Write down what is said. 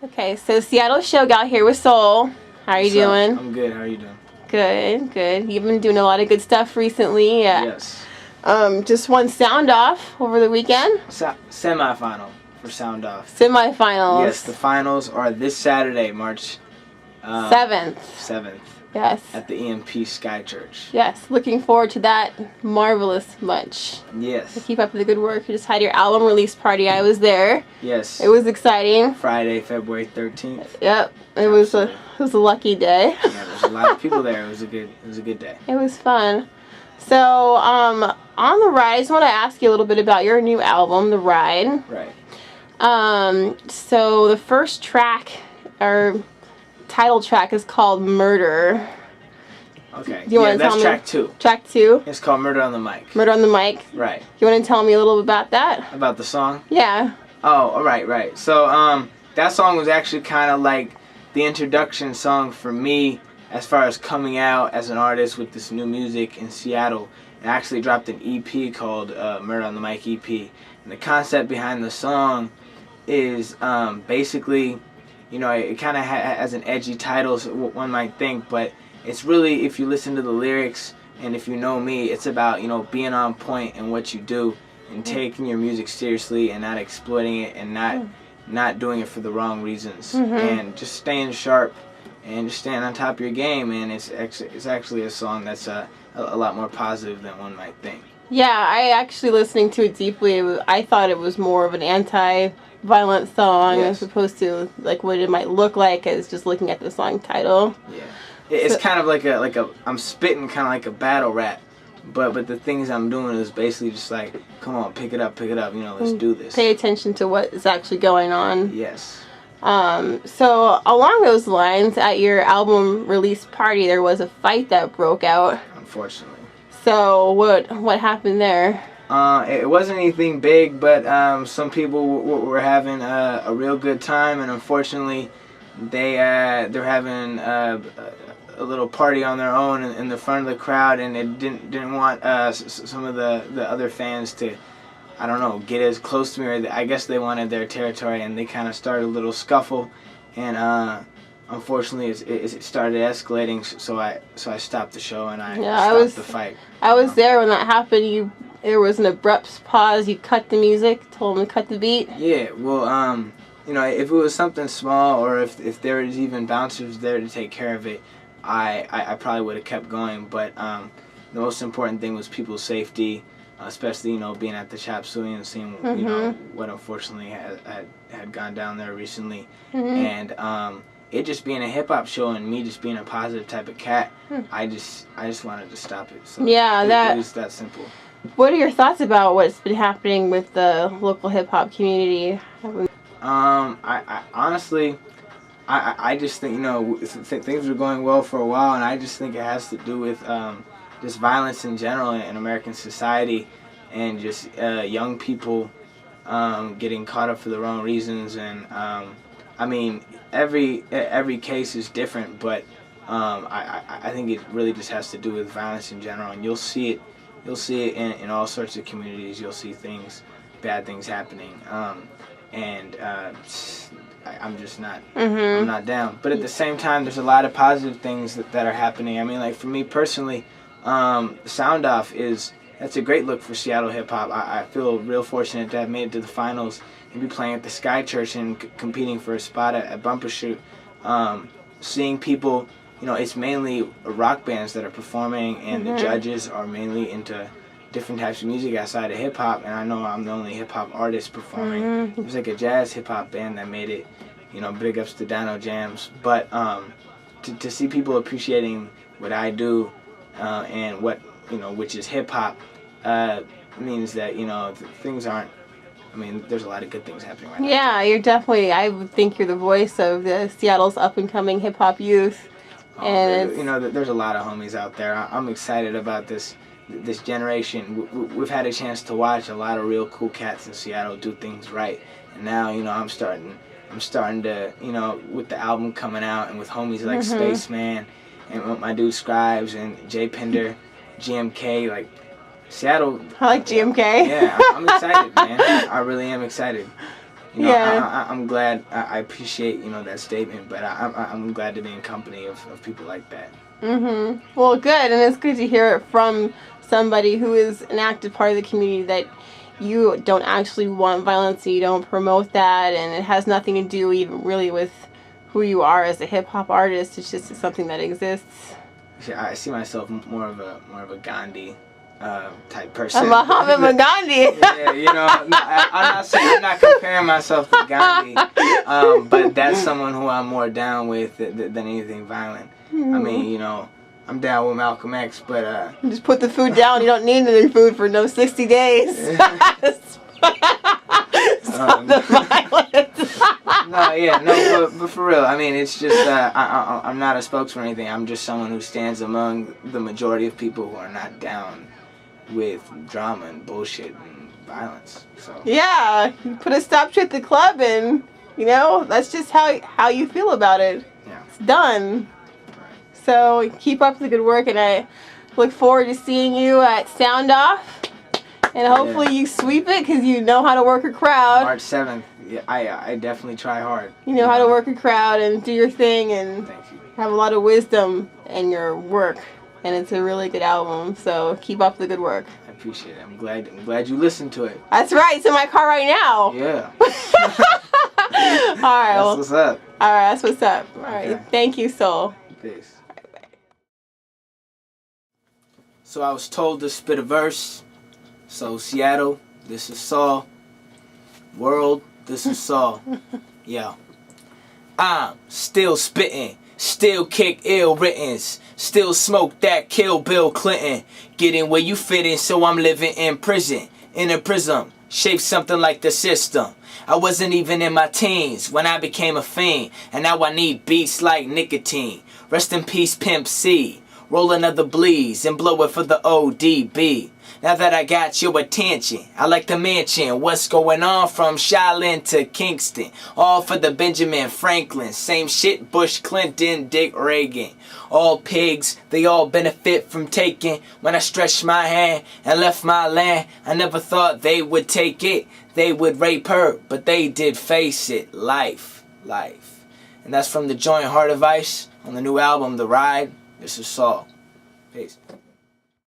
Okay, so Seattle Show got here with Soul. How are you doing? I'm good. How are you doing? Good, good. You've been doing a lot of good stuff recently. Yes. Just won Sound Off over the weekend. Semi-final for Sound Off. Semifinals. Yes, the finals are this Saturday, March 7th. Yes. At the EMP Sky Church. Yes, looking forward to that marvelous bunch. Yes. Keep up the good work. You just had your album release party. I was there. Yes. It was exciting. Friday, February 13th. Yep. It was a lucky day. Yeah, there was a lot of people there. It was a good day. It was fun. So, on The Ride, I just want to ask you a little bit about your new album, The Ride. Right. So the first track, or title track, is called Murder. Okay. Do you want to tell me? That's track 2. Track 2? It's called Murder on the Mic. Murder on the Mic. Right. You want to tell me a little bit about that? About the song? Yeah. Oh, right. So, that song was actually kind of like the introduction song for me as far as coming out as an artist with this new music in Seattle. I actually dropped an EP called Murder on the Mic EP. And the concept behind the song is basically, you know, it kind of has an edgy title, so one might think, but it's really, if you listen to the lyrics and if you know me, it's about, you know, being on point in what you do and taking your music seriously and not exploiting it and not doing it for the wrong reasons, and just staying sharp and just staying on top of your game. And it's actually a song that's a lot more positive than one might think. Yeah, I actually, listening to it deeply, I thought it was more of an anti-violent song as opposed to like what it might look like as just looking at the song title. Yeah, it's kind of like a I'm spitting kind of like a battle rap, but the things I'm doing is basically just like, come on, pick it up, you know, let's do this. Pay attention to what is actually going on. Yes. So along those lines, at your album release party, there was a fight that broke out. Unfortunately. So what happened there? It wasn't anything big, but some people were having a real good time, and unfortunately, they're having a little party on their own in the front of the crowd, and it didn't want some of the other fans to, I don't know, get as close to me, or I guess they wanted their territory, and they kind of started a little scuffle, and unfortunately it started escalating, so I stopped the show and I stopped the fight. I was there when that happened. There was an abrupt pause. You cut the music, told them to cut the beat. Yeah, well, you know, if it was something small, or if there was even bouncers there to take care of it, I probably would have kept going. But the most important thing was people's safety, especially, you know, being at the Chop Suey and seeing you know what unfortunately had gone down there recently, and it just being a hip hop show and me just being a positive type of cat, I just wanted to stop it. So it was that simple. What are your thoughts about what's been happening with the local hip hop community? I honestly, I just think, you know, things were going well for a while, and I just think it has to do with just violence in general in American society, and just young people getting caught up for the wrong reasons. And I mean, every case is different, but I think it really just has to do with violence in general, and you'll see it in all sorts of communities. You'll see bad things happening, and I'm just not, I'm not down. But at the same time, there's a lot of positive things that are happening. I mean, like for me personally, Sound Off that's a great look for Seattle hip hop. I feel real fortunate to have made it to the finals and be playing at the Sky Church and competing for a spot at Bumbershoot. Seeing people, you know, it's mainly rock bands that are performing, and the judges are mainly into different types of music outside of hip hop, and I know I'm the only hip hop artist performing. It was like a jazz hip hop band that made it, you know, big ups to Dino Jams. But to see people appreciating what I do and what, you know, which is hip hop, means that, you know, things aren't, I mean, there's a lot of good things happening right now. Yeah, you're definitely, I would think you're the voice of the Seattle's up-and-coming hip-hop youth. And you know, there's a lot of homies out there. I'm excited about this generation. We've had a chance to watch a lot of real cool cats in Seattle do things right, and now, you know, I'm starting to, you know, with the album coming out and with homies like Spaceman and with my dude Scribes and Jay Pinder, GMK, like Seattle. I like GMK. Yeah, I'm excited, man. I really am excited. You know, Yeah. I'm glad. I appreciate, you know, that statement, but I'm glad to be in company of people like that. Well, good, and it's good to hear it from somebody who is an active part of the community that you don't actually want violence, and you don't promote that, and it has nothing to do even really with who you are as a hip hop artist. It's just something that exists. I see myself more of a Gandhi type person. Mahatma Gandhi. Yeah, you know, I'm not comparing myself to Gandhi, but that's someone who I'm more down with than anything violent. I mean, you know, I'm down with Malcolm X, but just put the food down. You don't need any food for no 60 days. Stop the violence. but for real, I mean, it's just I'm not a spokesman or anything. I'm just someone who stands among the majority of people who are not down with drama and bullshit and violence. So yeah, you put a stop to at the club, and you know that's just how you feel about it. Yeah, it's done. Right. So keep up the good work, and I look forward to seeing you at Sound Off, and hopefully you sweep it because you know how to work a crowd. March 7th. Yeah, I definitely try hard. You know how to work a crowd and do your thing, and have a lot of wisdom in your work. And it's a really good album, so keep up the good work. I appreciate it. I'm glad you listened to it. That's right. It's in my car right now. Yeah. All right. That's what's up. All right. That's what's up. All right. Okay. Thank you, Soul. Peace. Right, bye. So I was told to spit a verse. So Seattle, this is Saul. World, this is Saul. Yo. I'm still spitting. Still kick ill writtens. Still smoke that kill Bill Clinton. Getting where you fit in, so I'm living in prison. In a prism, shaped something like the system. I wasn't even in my teens when I became a fiend. And now I need beats like nicotine. Rest in peace, Pimp C. Roll another bleeds and blow it for the ODB. Now that I got your attention, I like to mention what's going on from Shaolin to Kingston. All for the Benjamin Franklin. Same shit, Bush, Clinton, Dick Reagan. All pigs, they all benefit from taking. When I stretched my hand and left my land, I never thought they would take it. They would rape her, but they did face it. Life. And that's from the joint Heart of Ice on the new album, The Ride. This is Saul. Peace.